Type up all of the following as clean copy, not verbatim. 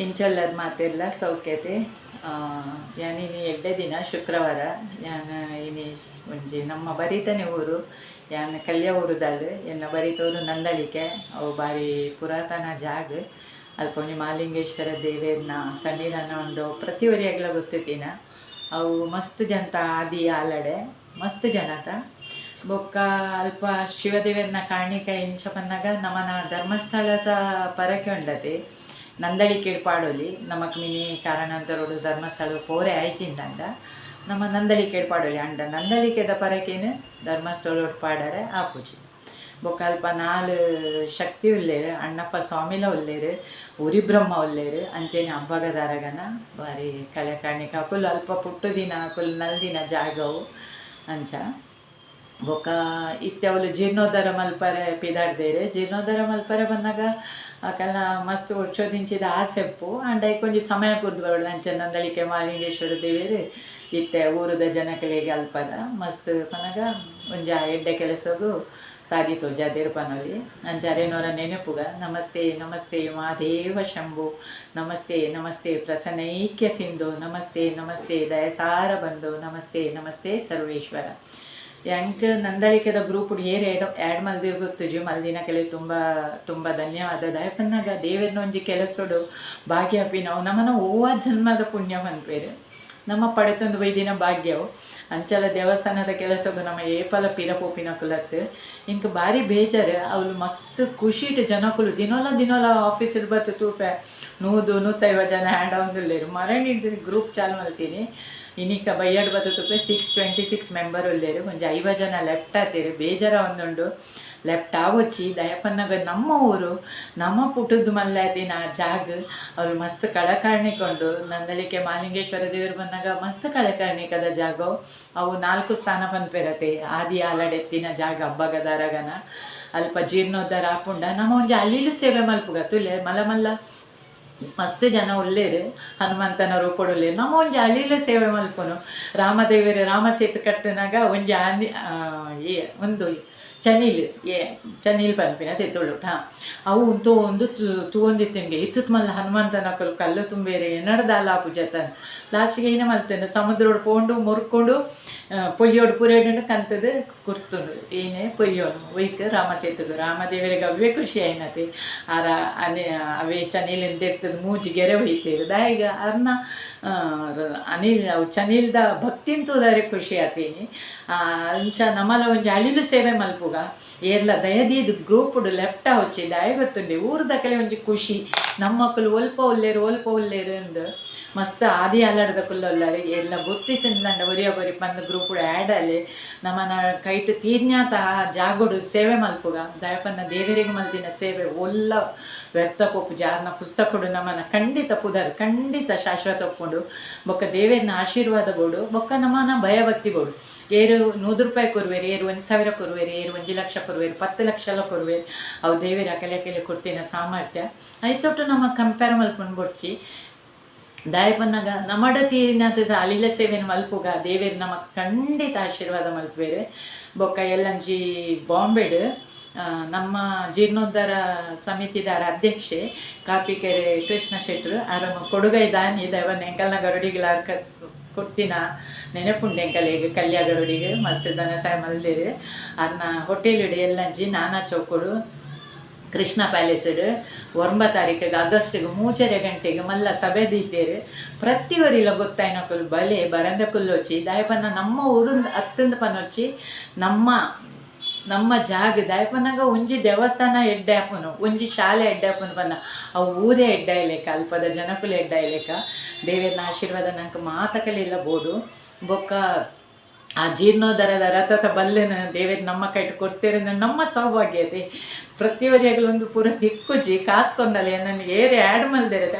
ಇಂಚೊಲ್ಲರ್ ಮಾತೆಲ್ಲ ಸೌಖ್ಯತೆ ಯಾನಿನಿ ಎಡ್ಡೆ ದಿನ ಶುಕ್ರವಾರ ಯಾನ ಇನಿ ಒಂಜಿ ನಮ್ಮ ಬರಿತನೆ ಊರು ಯಾನ ಕಲ್ಯ ಊರುದಾಲ್ ಎನ್ನ ಬರಿತೋರು ನಂದಳಿಕೆ ಅವು ಬಾರಿ ಪುರಾತನ ಜಾಗ ಅಲ್ಪ ಒಂಜಿ ಮಾಲಿಂಗೇಶ್ವರ ದೇವೇರ್ನ ಸನ್ನಿಧಾನ ಉಂಡು ಪ್ರತಿ ಒರಿಯಾಗ್ಲ ಗೊತ್ತಿತ್ತೀನ ಅವು ಮಸ್ತ್ ಜನತ ಆದಿ ಆಲಡೆ ಮಸ್ತ್ ಜನತ ಬೊಕ್ಕ ಅಲ್ಪ ಶಿವದೇವೇರ್ನ ಕಾಣಿಕೆ ಇಂಚ ಪನ್ನಗ ನಮ್ಮನ ಧರ್ಮಸ್ಥಳದ ಪರಕೆ ಉಂಡತೆ ನಂದಳಿಕೆ ಪಾಡೋಲಿ ನಮಕ್ ಮಿನಿ ಕಾರಣಾಂತರೋಡು ಧರ್ಮಸ್ಥಳ ಪೋರೆ ಆಯ್ಚಿಂದಂಡ ನಮ್ಮ ನಂದಳಿಕೆ ಪಾಡೋಲಿ ಅಂಡ ನಂದಳಿಕೆದ ಪರಕೇನು ಧರ್ಮಸ್ಥಳ ಪಾಡರೆ ಆಪುಜಿ ಬೊಕ್ಕ ಅಲ್ಪ ನಾಲ್ ಶಕ್ತಿ ಉಲ್ಲೇರು ಅಣ್ಣಪ್ಪ ಸ್ವಾಮಿಲ ಉಲ್ಲೇರು ಉರಿ ಬ್ರಹ್ಮ ಉಲ್ಲೇರು ಅಂಚೆನೆ ಹಬ್ಬಗದಾರಗನ ಬಾರಿ ಕಳೆ ಕಾಣಿಕ ಫುಲ್ ಅಲ್ಪ ಪುಟ್ಟು ದಿನ ಫುಲ್ ನಲ್ದಿನ ಜಾಗವು ಅಂಚ ಬೊಕ್ಕ ಇತ್ತೆ ಅವಳು ಜೀರ್ಣೋದ್ಧಾರ ಮಲ್ಪರೆ ಪಿದಾಡ್ದೇರು ಜೀರ್ಣೋದ್ಧಾರ ಮಲ್ಪರೆ ಬಂದಾಗ ಆಕಲ್ನ ಮಸ್ತ್ ಒಡ್ಸೋದಿಂಚಿದ ಆಸೆಪ್ಪು ಅಂಡ ಕೊಂಚ ಸಮಯ ಕುರ್ದು ಬರೋದು ಅಂಚೆ ನಂದಳಿಕೆ ಮಾಲಿಂಗೇಶ್ವರ ದೇವೇರು ಇತ್ತೆ ಊರದ ಜನಕಲೆಗೆ ಅಲ್ಪದ ಮಸ್ತ್ ಪನಗ ಒಂಜ ಎಡ್ಡೆ ಕೆಲಸಗೂ ತಾದಿ ತೋಜಾದೇರು ಪನೋಲಿ ಅಂಚಾರೇನೋರ ನೆನಪುಗ ನಮಸ್ತೆ ನಮಸ್ತೆ ಮಹಾದೇವ ಶಂಭು ನಮಸ್ತೆ ನಮಸ್ತೆ ಪ್ರಸನ್ನೈಕ್ಯ ಸಿಂಧು ನಮಸ್ತೆ ನಮಸ್ತೆ ದಯಸಾರ ಬಂಧು ನಮಸ್ತೆ ನಮಸ್ತೆ ಸರ್ವೇಶ್ವರ ಯಾಂಕ್ ನಂದಳಿಕೆದ ಗ್ರೂಪ್ ಏರ್ ಆ್ಯಡ್ ಮಲ್ದಿರ್ ಗೊತ್ತುಜು ಮಲ್ದಿನ ಕೆಲ ತುಂಬ ಧನ್ಯವಾದ ದಯಪನ್ನಾಗ ದೇವೇರ್ನ ಒಂಜಿ ಕೆಲಸೋಡು ಭಾಗ್ಯಾಪಿ ನಾವು ನಮ್ಮನ ಓವ ಜನ್ಮದ ಪುಣ್ಯ ಅನ್ಪೇರು ನಮ್ಮ ಪಡೆತೊಂದು ಬೈದಿನ ಭಾಗ್ಯವು ಅಂಚಲ ದೇವಸ್ಥಾನದ ಕೆಲಸವು ನಮ್ಮ ಏಪಲ ಪಿರಪೋಪಿನ ಕುಲತ್ ಇಂಕ ಭಾರಿ ಬೇಜಾರು ಅವಳು ಮಸ್ತ್ ಖುಷಿಟ್ ಜನಕುಲು ದಿನೋಲ ಆಫೀಸ್ ಬತ್ತು ತೂಪೆ 100-150 ಜನ ಹ್ಯಾಂಡ್ ಆವಂದುಲ್ಲೇರು ಮರಣಿ ಗ್ರೂಪ್ ಚಾಲು ಮಲ್ತೀನಿ ಇನ್ನಿಕ ಬೈಯಡ್ ಬತ್ತು ತೂಪೆ 626 ಮೆಂಬರ್ ಉಲ್ಲೇರು ಒಂಜಿ 50 ಜನ ಲೆಫ್ಟ್ ಆತೇರು ಬೇಜಾರ ಒಂದುಂಡು ಲೆಫ್ಟ್ ಆವೊಚ್ಚಿ ದಯಪನ್ನಗ ನಮ್ಮ ಊರು ನಮ್ಮ ಪುಟದ್ದು ಮಲ್ಲಾದಿನ ಜಾಗ ಅವ್ರು ಮಸ್ತ್ ಕಳಕಾರ್ಣಿಕೊಂಡು ನಂದಳಿಕೆ ಮಾಲಿಂಗೇಶ್ವರ ದೇವರು ಬಂದಾಗ ಮಸ್ತ್ ಕಳಕಾರ್ಣಿಕದ ಜಾಗ ಅವು 4 ಸ್ಥಾನ ಪನ್ಪೆರತೆ ಆದಿ ಆಲಡೆತ್ತಿನ ಜಾಗ ಹಬ್ಬಗದಾರಗನ ಅಲ್ಪ ಜೀರ್ಣೋದ್ಧಾರ ಆಪುಂಡ ನಮ್ಮ ಒಂಜಿ ಅಲ್ಲಿಲು ಸೇವೆ ಮಲ್ಪುಗ ತುಲೆ ಮಲ್ಲ ಮಸ್ತ್ ಜನ ಉಲ್ಲೇರು ಹನುಮಂತನ ರೂಪಡುಲ್ಲೇರು ನಮ್ಮ ಒಂಜಿ ಅಳಿಲು ಸೇವೆ ಮಲ್ಪುನು ರಾಮದೇವರ ರಾಮ ಸೇತು ಕಟ್ಟಿನಾಗ ಒಂಜಿ ಒಂದು ಚನೀಲ್ ಪನ್ಪಿನ ತೆತ್ತೊಳು ಅವು ಒಂದು ತೂವೊಂದಿತ್ತಂಗೆ ಇತ್ತುತ್ ಮಲ್ಲ ಹನುಮಂತನ ಕಲ್ಲು ತುಂಬೇರಿ ಎನ್ನಡ್ದಾಲ ಪೂಜತನ್ ಲಾಸ್ಟಿಗೆ ಏನೇ ಮಲ್ತೇನೆ ಸಮುದ್ರೋಡು ಪೋಂಡು ಮುರ್ಕೊಂಡು ಪೊಯ್ಯೋಡು ಪುರೇಡು ಕಂತದು ಕುರ್ತುಂಡು ಏನೇ ಪೊಯ್ಯೋನು ಒಯ್ಕ ರಾಮ ಸೇತುಗು ರಾಮದೇವರಿಗೆ ಅವೇ ಖುಷಿ ಆಯ್ನತಿ ಅವೇ ಚನೀಲಿಂದ ಇರ್ತದೆ ಮೂಜಿ ಗೆರೆ ಒಯ್ತೇರು ದಾಯಿಗ ಅರ್ನ ಅನಿಲ್ ಅವು ಚನೀಲ್ದ ಭಕ್ತಿಂತುದಾರೆ ಖುಷಿ ಆತೀನಿ ಅಂಚ ನಮ್ಮಲ್ಲ ಒಂಜಿ ಅಳಿಲು ಸೇವೆ ಮಲ್ಪುಗ ಏರ್ಲ ದಯದೀದು ಗ್ರೂಪುಡು ಲೆಫ್ಟ್ ಹೊಚ್ಚಿ ದಯ ಗೊತ್ತುಂಡಿ ಊರ್ದ ಕಲೆ ಒಂಜಿ ಖುಷಿ ನಮ್ಮ ಮಕ್ಕಳು ಒಲ್ಪ ಉಲ್ಲೇರು ಅಂದು ಮಸ್ತ್ ಆದಿ ಅಲ್ಲಾಡ್ದ ಕುಲ್ಲೊಲ್ಲಾರಿ ಎಲ್ಲ ಗೊತ್ತಿತ್ತಂಡ ಒರಿಯ ಬಂದು ಗ್ರೂಪುಡು ಆ್ಯಡ್ ಅಲ್ಲಿ ನಮ್ಮನ ಕೈಟ್ ತೀರ್ನ್ಯಾತ ಜಾಗೋಡು ಸೇವೆ ಮಲ್ಪುಗ ದಯಪನ್ನ ದೇವರಿಗೆ ಮಲ್ತಿನ ಸೇವೆ ಒಲ್ಲ ವ್ಯರ್ಥ ಪೊಪ್ಪು ಜಾರ್ನ ಪುಸ್ತಕಡು ನಮ್ಮನ ಖಂಡಿತ ಪುದರ್ ಖಂಡಿತ ಶಾಶ್ವತ ಒಪ್ಪುಂಡು ಬೊಕ್ಕ ದೇವೇರ್ನ ಆಶೀರ್ವಾದ ಬೋಡು ಬೊಕ್ಕ ನಮ್ಮನ ಭಯಭಕ್ತಿ ಬೋಡು ಏರು 100 ರೂಪಾಯಿ ಕೊರುವೇರು ಏರು 1,000 ಕೊರುವೇರು ಏರು 1 ಲಕ್ಷ ಕೊರುವೇರು 10 ಲಕ್ಷ ಕೊರುವೇರು ಅವು ದೇವೇರ ಅಕಲೆ ಕೊಡ್ತಿನ ಸಾಮರ್ಥ್ಯ ಐತೊಟ್ಟು ನಮ್ಮ ಕಂಪೇರ್ ಮಲ್ಪುಂಡು ಬೊಡ್ಚಿ ದಾಯಪನ್ನಾಗ ನಮ್ಮಡ ತೀರಿನಾಥ ಅಲಿಲ ಸೇವೆನ ಮಲ್ಪುಗ ದೇವೇರು ನಮಕ್ ಖಂಡಿತ ಆಶೀರ್ವಾದ ಮಲ್ಪೇರು ಬೊಕ್ಕ ಎಲ್ಲಂಜಿ ಬಾಂಬೆಡು ನಮ್ಮ ಜೀರ್ಣೋದ್ಧಾರ ಸಮಿತಿದಾರ ಅಧ್ಯಕ್ಷೆ ಕಾಪಿಕೆರೆ ಕೃಷ್ಣ ಶೆಟ್ರು ಆರಮ್ಮ ಕೊಡುಗೈ ದಾನಿ ದೈವನ ಎಂಕಲ್ನ ಗರುಡಿಗಳ ಕೊಡ್ತಿನ ನೆನಪುಂಡು ಎಂಕಲೆಗೆ ಕಲ್ಯ ಗರುಡಿಗೆ ಮಸ್ತ್ ದನ ಸಾಯ ಮಲ್ದೇರು ಅನ್ನ ಹೋಟೆಲ್ ಎಲ್ಲಂಜಿ ನಾನಾ ಚೌಕುಡು ಕೃಷ್ಣ ಪ್ಯಾಲೇಸಡು 9 ತಾರೀಕಿಗೆ ಆಗಸ್ಟಿಗೆ 3 ಗಂಟೆಗೆ ಮಲ್ಲ ಸಭೆ ದೀತೇರು ಪ್ರತಿವರಿಲ ಗೊತ್ತಾಯ್ನಕುಲು ಬಲೆ ಬರಂದ ಕುಲ್ಲೊಚ್ಚಿ ದಾಯಪನ್ನ ನಮ್ಮ ಊರಿಂದ ಹತ್ತಂದು ಪನೊಚ್ಚಿ ನಮ್ಮ ಜಾಗ ದಾಯಪನ್ನಾಗ ಒಂಜಿ ದೇವಸ್ಥಾನ ಎಡ್ಡೆ ಹಾಪುನು ಒಂಜಿ ಶಾಲೆ ಎಡ್ಡೆ ಹಾಪುನು ಪನ್ನ ಅವು ಊರೇ ಎಡ್ಡ ಇಲೇಕ ಅಲ್ಪದ ಜನಕುಲು ಎಡ್ಡ ಇಲೇಕ ದೇವೇರ್ನ ಆಶೀರ್ವಾದ ನಂಗೆ ಮಾತಕಲಿಲ್ಲ ಬೋಡು ಬೊಕ್ಕ ಆ ಜೀರ್ಣೋದ್ಧಾರದ ರಥದ ಬಲ್ಲನ ದೇವೇರ್ ನಮ್ಮ ಕೈಟ್ ಕೊಡ್ತೇರೆ ನಮ್ಮ ಸೌಭಾಗ್ಯತೆ ಪ್ರತಿವರಿಯಾಗಲೊಂದು ಪೂರ ದಿಕ್ಕುಜಿ ಕಾಸ್ಕೊಂಡಲ್ಲ ನನಗೆ ಏರೆ ಆ್ಯಡ್ ಮಲ್ದಿರತ್ತೆ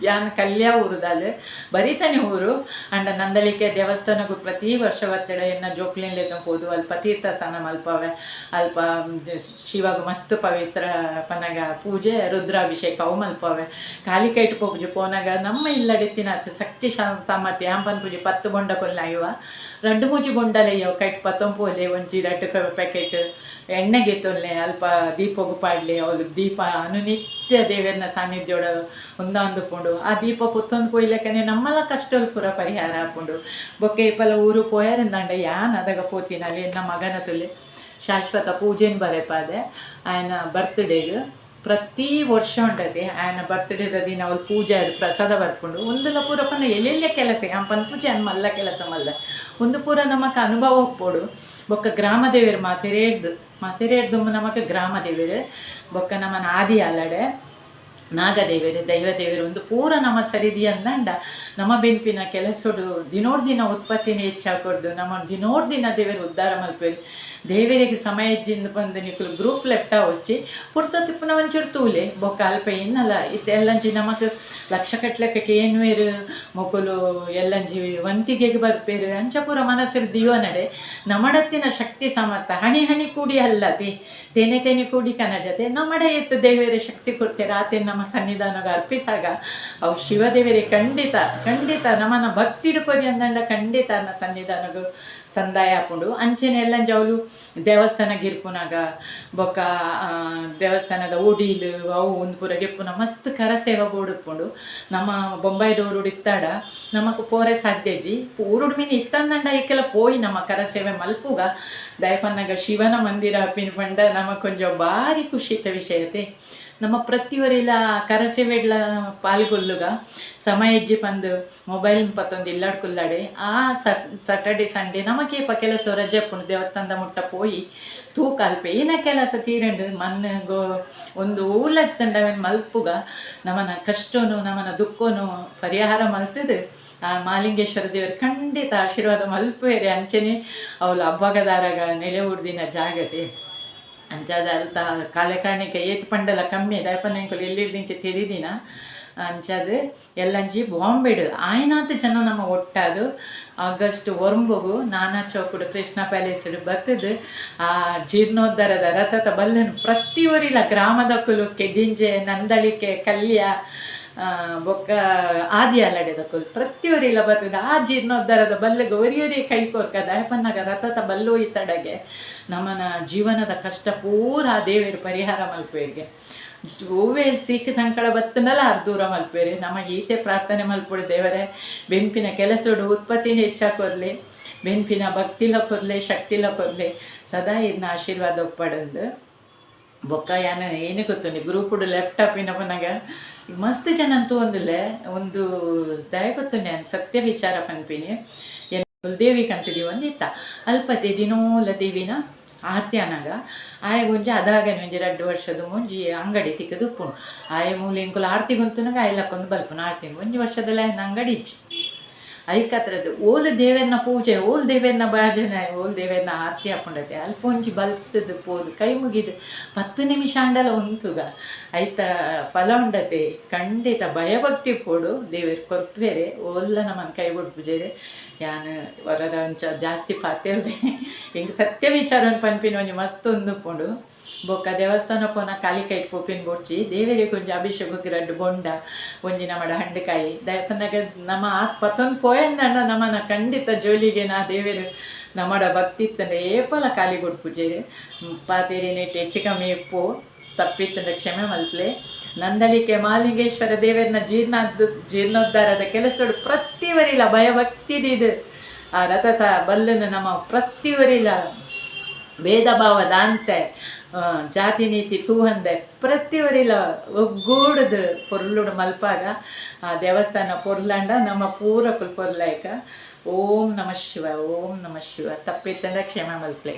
ಯಾನ್ ಕಲ್ಯ ಊರುದಾಲು ಬರಿತಾನೆ ಊರು ಅಂಡ ನಂದಳಿಕೆ ದೇವಸ್ಥಾನಕ್ಕೂ ಪ್ರತಿ ವರ್ಷ ಒತ್ತಡ ಎನ್ನ ಜೋಕ್ಲಿನ್ಲೆ ಹೋದು ಅಲ್ಪ ತೀರ್ಥ ಸ್ನಾನ ಮಲ್ಪವೆ ಅಲ್ಪ ಶಿವಾಗ ಮಸ್ತ್ ಪವಿತ್ರ ಪನಗ ಪೂಜೆ ರುದ್ರಾಭಿಷೇಕ ಅವು ಮಲ್ಪವೆ ಕಾಲಿಕೈಟ್ ಪೂಜೆ ಪೋನಾಗ ನಮ್ಮ ಇಲ್ಲಡೆತ್ತಿನ ಶಕ್ತಿ ಸಾಮರ್ಥ್ಯ ಆಂಪನ್ ಪೂಜೆ 10 ಬೊಂಡ ಕೊಲ್ಲಾಯುವ 2-3 ಬೊಂಡಲೆಯ್ಯವ ಕೈಟ್ 19 ಒಂಜಿ 2 ಪ್ಯಾಕೆಟ್ ಎಣ್ಣೆಗೆ ತೊಲ್ಲೆ ಅಲ್ಪ ದೀಪಗು ಪಾಡ್ಲಿ ಅವ್ರು ದೀಪ ಅನುನಿತ್ಯ ದೇವರನ್ನ ಸಾನ್ನಿಧ್ಯೋಡ ಒಂದಾಂದುಕೊಂಡು ಆ ದೀಪ ಪುತ್ತೊಂದು ಪೋಯ್ಲಕ್ಕನೆ ನಮ್ಮಲ್ಲ ಕಷ್ಟಲ್ ಪೂರ ಪರಿಹಾರ ಹಾಕೊಂಡು ಬೊಕ್ಕೆ ಇಪ್ಪಲ ಊರು ಪೋಯಾರಿಂದಂಡ ಯಾನ್ ಅದಾಗ ಪೋತಿನಲ್ಲಿ ಎನ್ನ ಮಗನ ತುಲೆ ಶಾಶ್ವತ ಪೂಜೆನ ಬರೆಪಾದೆ ಆಯನ ಬರ್ತ್ಡೇಗೆ ಪ್ರತಿ ವರ್ಷ ಉಂಟದೆ ಆಯನ ಬರ್ತ್ಡೇದ ದಿನ ಅವ್ರು ಪೂಜೆ ಅದು ಪ್ರಸಾದ ಬರ್ಕೊಂಡು ಒಂದಲ್ಲ ಪೂರಪ್ಪನ ಎಲ್ಲೆಲ್ಲೇ ಕೆಲಸ ಅಂಪನ ಪೂಜೆ ಅನ್ ಮಲ್ಲ ಕೆಲಸ ಮಲ್ಲ ಒಂದು ಪೂರ ನಮಕ್ ಅನುಭವ ಒಪ್ಪೋಡು ಬೊಕ್ಕ ಗ್ರಾಮ ದೇವೇರು ಮಾತೆರೇಡ್ದು ನಮಕ್ ಗ್ರಾಮ ದೇವೇರು ಬೊಕ್ಕ ನಮ್ಮನ ಆದಿ ಅಲ್ಲಡೆ ನಾಗದೇವೇರು ದೈವದೇವೇರು ಒಂದು ಪೂರ ನಮ್ಮ ಸರಿದಿ ಅಂದಂಡ ನಮ್ಮ ಬೆಂಪಿನ ಕೆಲಸೋಡು ದಿನ ಉತ್ಪತ್ತಿನ ಹೆಚ್ಚಾಕೊಡ್ದು ನಮ್ಮ ದಿನ ದೇವೇರು ಉದ್ಧಾರ ಮಲ್ಪೇರಿ ದೇವರಿಗೆ ಸಮಯ ಇಜ್ಜಿಂದ ಬಂದು ನಿಕ್ಕಲು ಗ್ರೂಪ್ ಲೆಫ್ಟ వచ్చి ಪುರ್ಸೊತ್ತಿ ಪುನಃ ಒಂಚೂರು ತೂಲೆ ಬೊಕ್ಕ ಅಲ್ಪ ಇನ್ನಲ್ಲ ಇದೆಲ್ಲಂಜಿ ನಮಕ್ ಲಕ್ಷ ಕಟ್ಲೆಕ್ಕೆ ಏನ್ವೇರು ಮೊಕಲು ಎಲ್ಲಂಜಿ ವಂತಿಗೆಗೆ ಬರ್ಪೇರು ಅಂಚ ಪೂರ ಮನಸ್ಸರು ದಿವ ನಡೆ ನಮ್ಮಡತ್ತಿನ ಶಕ್ತಿ ಸಾಮರ್ಥ್ಯ ಹಣಿ ಕೂಡಿ ಅಲ್ಲ ತೆನೆ ಕೂಡಿ ಕನ ಜತೆ ನಮ್ಮಡ ಎತ್ತು ದೇವರೇ ಶಕ್ತಿ ಕೊಡ್ತೇವೆ ಆತೆ ನಮ್ಮ ಸನ್ನಿಧಾನಗ ಅರ್ಪಿಸಾಗ ಅವು ಶಿವದೇವರೇ ಖಂಡಿತ ನಮ್ಮನ್ನ ಭಕ್ತಿ ಇಡ್ಕೋರಿ ಅಂದಂಡ ಖಂಡಿತ ಅನ್ನ ಸನ್ನಿಧಾನಗೂ ಸಂದಾಯ ಹಾಕೊಂಡು ಅಂಚೆನೆ ಎಲ್ಲಂಜ ಅವಳು ದೇವಸ್ಥಾನ ಗಿರ್ಪುನಾಗ ಬೊಕ್ಕ ದೇವಸ್ಥಾನದ ಉಡೀಲು ಅವು ಒಂದು ಪೂರ ಗೆಪ್ಪುನ ಮಸ್ತ್ ಕರಸೇವೆ ಬೋಡಿಕೊಂಡು ನಮ್ಮ ಬೊಂಬಾಯಿದವರು ಇತ್ತಾಡ ನಮಕ್ ಪೋರೆ ಸಾಧ್ಯಜಿ ಪೂರುಡ್ ಮೀನು ಇತ್ತಂದಂಡ ಈಕೆಲ್ಲ ಪೋಯಿ ನಮ್ಮ ಕರಸೇವೆ ಮಲ್ಪುಗ ದಯಪನ್ನಾಗ ಶಿವನ ಮಂದಿರ ಪಿನ್ಪಂಡ ನಮಕ್ ಕೊಂಚ ಭಾರಿ ಖುಷಿತ ವಿಷಯತೆ ನಮ್ಮ ಪ್ರತಿವರಿಲ ಕರಸೇವೆಡ್ಲ ಪಾಲ್ಗೊಲ್ಲುಗ ಸಮಯ ಇಜ್ಜಿ ಪಂದು ಮೊಬೈಲ್ ಪತ್ತೊಂದು ಇಲ್ಲಾಡ್ಕೊಲ್ಲಾಡೆ ಆ ಸಾಟರ್ಡೆ ಸಂಡೇ ನಮಗೇಪ ಕೆಲಸ ರಜೆ ಪುಣ್ ದೇವಸ್ಥಾನದ ಮುಟ್ಟ ಪೋಯಿ ತೂಕಲ್ಪೆ ಏನ ಕೆಲಸ ತೀರಂಡು ಮನ್ಗೋ ಒಂದು ಊಲತ್ತಂಡವನ್ ಮಲ್ಪುಗ ನಮ್ಮನ ಕಷ್ಟನು ನಮ್ಮನ ದುಃಖನು ಪರಿಹಾರ ಮಲ್ತದು ಆ ಮಾಲಿಂಗೇಶ್ವರ ದೇವರು ಖಂಡಿತ ಆಶೀರ್ವಾದ ಮಲ್ಪೇರೆ ಅಂಚನೆ ಅವಳು ಹಬ್ಬಗದಾರಾಗ ನೆಲೆ ಉಡ್ದಿನ ಜಾಗತೆ ಅಂಚಾದ ಅಲ್ತ ಕಾಳೆ ಕಾಣಿಕೆ ಏತ್ ಪಂಡಲ ಕಮ್ಮಿ ದಯಪನ್ನೆಂಕಲು ಎಲ್ಲಿರ್ದಿಂಚೆ ತೆರಿದಿನ ಅಂಚಾದು ಎಲ್ಲಂಜಿ ಬಾಂಬೆಡು ಆಯ್ನಾತ್ ಜನ ನಮ್ಮ ಒಟ್ಟಾದು ಆಗಸ್ಟ್ 1 ನಾನಾ ಚೌಕುಡು ಕೃಷ್ಣ ಪ್ಯಾಲೇಸ್ ಬರ್ತದು ಆ ಜೀರ್ಣೋದ್ಧಾರದ ರಥದ ಬಲ್ಲನು ಪ್ರತಿ ಊರಿಲ ಗ್ರಾಮದಕ್ಕಲು ಕೆದಿಂಜೆ ನಂದಳಿಕೆ ಕಲ್ಯ ಬೊಕ್ಕ ಆದಿ ಅಲ್ಲಡೆದಕ್ಕಲು ಪ್ರತಿಯೊರಿಲ್ಲ ಬರ್ತದೆ ಆ ಜೀರ್ಣೋದ್ಧಾರದ ಬಲ್ಲೆಗೆ ಒರಿಯೊರಿ ಕೈ ಕೋರ್ಕ ದಯಪನ್ನಾಗ ರಥದ ಬಲ್ಲು ಈ ತಡೆಗೆ ನಮ್ಮನ ಜೀವನದ ಕಷ್ಟ ಪೂರ ಆ ದೇವರು ಪರಿಹಾರ ಮಲ್ಪೇರಿಗೆ ಓವೇ ಸಿಕ್ಕ ಸಂಕಳ ಬತ್ತನಲ್ಲ ದೂರ ಮಲ್ಪೇರಿ ನಮಗೆ ಈತೆ ಪ್ರಾರ್ಥನೆ ಮಲ್ಪೊಡು ದೇವರೇ ಬೆಂಪಿನ ಕೆಲಸೋಡು ಉತ್ಪತ್ತಿನ ಹೆಚ್ಚಾಕೊರ್ಲಿ ಬೆಂಪಿನ ಭಕ್ತಿಲ ಕೊರ್ಲೆ ಶಕ್ತಿಲ ಕೊರ್ಲೆ ಸದಾ ಇದನ್ನ ಆಶೀರ್ವಾದ ಒಪ್ಪಡಂದು ಬೊಕ್ಕ ಏನು ಗೊತ್ತುಂಡಿ ಗ್ರೂಪುಡು ಲ್ಯಾಪ್ಟಾಪ್ ಇನ್ನಪನಾಗ ಮಸ್ತ್ ಜನ ಅಂತೂ ಒಂದು ದಯ ಗೊತ್ತುಂಡಿ ನಾನು ಸತ್ಯ ವಿಚಾರ ಪನ್ಪಿನಿ ದೇವಿಗೆ ಅಂತಿದ್ದೀವಿ ಒಂದಿತ್ತ ಅಲ್ಪತೆ ದಿನೋಲ ದೇವಿನ ಆರತಿ ಅನಾಗ ಆಯ ಒಂಜಿ ಅದಾಗನೆ ಒಂಜಿ 2 ವರ್ಷದ ಮುಂಜಿ ಅಂಗಡಿ ತಿಕ್ಕದು ಉಪ್ಪುಣು ಆಯ ಮೂಲ ಇಂಕುಲು ಆರತಿ ಗುಂತುನಾಗ ಆಯ್ಲಕ್ಕೊಂದು ಬಲ್ಪುನು ಆರತಿ ಒಂಜಿ ವರ್ಷದಲ್ಲ ಅಂಗಡಿ ಇಚ್ಚಿ ಐಕತ್ರದ್ದು ಓಲ್ ದೇವರನ್ನ ಪೂಜೆ ಓಲ್ ದೇವರನ್ನ ಭಜನೆ ಓಲ್ ದೇವರನ್ನ ಆರತಿ ಹಾಕೊಂಡೈತೆ ಅಲ್ಪ ಒಂಜಿ ಬಲ್ತದ್ದು ಪೋದು ಕೈ ಮುಗಿದು 10 ನಿಮಿಷ ಅಂಡಲ ಉಂತುಗ ಐತ ಫಲ ಉಂಡತೆ ಖಂಡಿತ ಭಯಭಕ್ತಿ ಪೋಡು ದೇವರು ಕೊರ್ಪೇರೆ ಓಲ್ಲ ನಮ್ಮನ್ನು ಕೈ ಬಿಟ್ಟು ಪೂಜೆರೆ ಯಾನು ವರದ ಒಂಚ ಜಾಸ್ತಿ ಪಾತೇವೆ ಹಿಂಗೆ ಸತ್ಯ ವಿಚಾರವನ್ನು ಪನ್ಪಿನ ಒಂಜಿ ಮಸ್ತ್ ಒಂದುಕೊಂಡು ಬೊಕ್ಕ ದೇವಸ್ಥಾನ ಪೋನ ಕಾಲಿಕೈಟ್ ಪೋಪಿನ ಬೊಡ್ಚಿ ದೇವರಿಗೆ ಒಂಜಿ ಅಭಿಷೇಕಕ್ಕೆ 2 ಬೊಂಡ ಒಂಜಿ ನಮ್ಮಡ ಹಂಡೆಕಾಯಿ ದಯಪನ್ನಾಗ ನಮ್ಮ ಆತ್ ಪತ್ತೊಂದು ಪೋಯಂದಂಡ ನಮ್ಮನ ಖಂಡಿತ ಜೋಲಿಗೆ ನಾ ದೇವರು ನಮ್ಮಡ ಭಕ್ತಿ ಇತ್ತಂಡೆ ಏಪಲ ಕಾಲಿ ಕೊಟ್ಟು ಪೂಜೆರೆ ಪಾತೇರಿ ನೆಟ್ಟು ಹೆಚ್ಚು ಕಮ್ಮಿ ಎಪ್ಪು ತಪ್ಪಿತ್ತಂಡ ಕ್ಷಮೆ ಮಲ್ಪಲೆ ನಂದಳಿಕೆ ಮಾಲಿಂಗೇಶ್ವರ ದೇವರನ್ನ ಜೀರ್ಣೋದ್ಧಾರದ ಕೆಲಸಗಳು ಪ್ರತಿವರಿಲ ಭಯಭಕ್ತಿದಿದು ಆ ರಥದ ಬಲ್ಲನ್ನು ನಮ್ಮ ಪ್ರತಿವರಿಲ ಭೇದ ಭಾವದ ಅಂತೆ ಜಾತಿ ನೀತಿ ತೂಹಂದೆ ಪ್ರತಿಯೊರಿಲ ಒಗ್ಗೂಡದು ಪೊರ್ಲುಡು ಮಲ್ಪಾಗ ಆ ದೇವಸ್ಥಾನ ಪೊರ್ಲಾಂಡ ನಮ್ಮ ಪೂರ ಪೊರ್ಲಾಯ್ಕ ಓಂ ನಮಃ ಶಿವ ತಪ್ಪಿತ್ತಂಡ ಕ್ಷಮ ಮಲ್ಪಲೆ.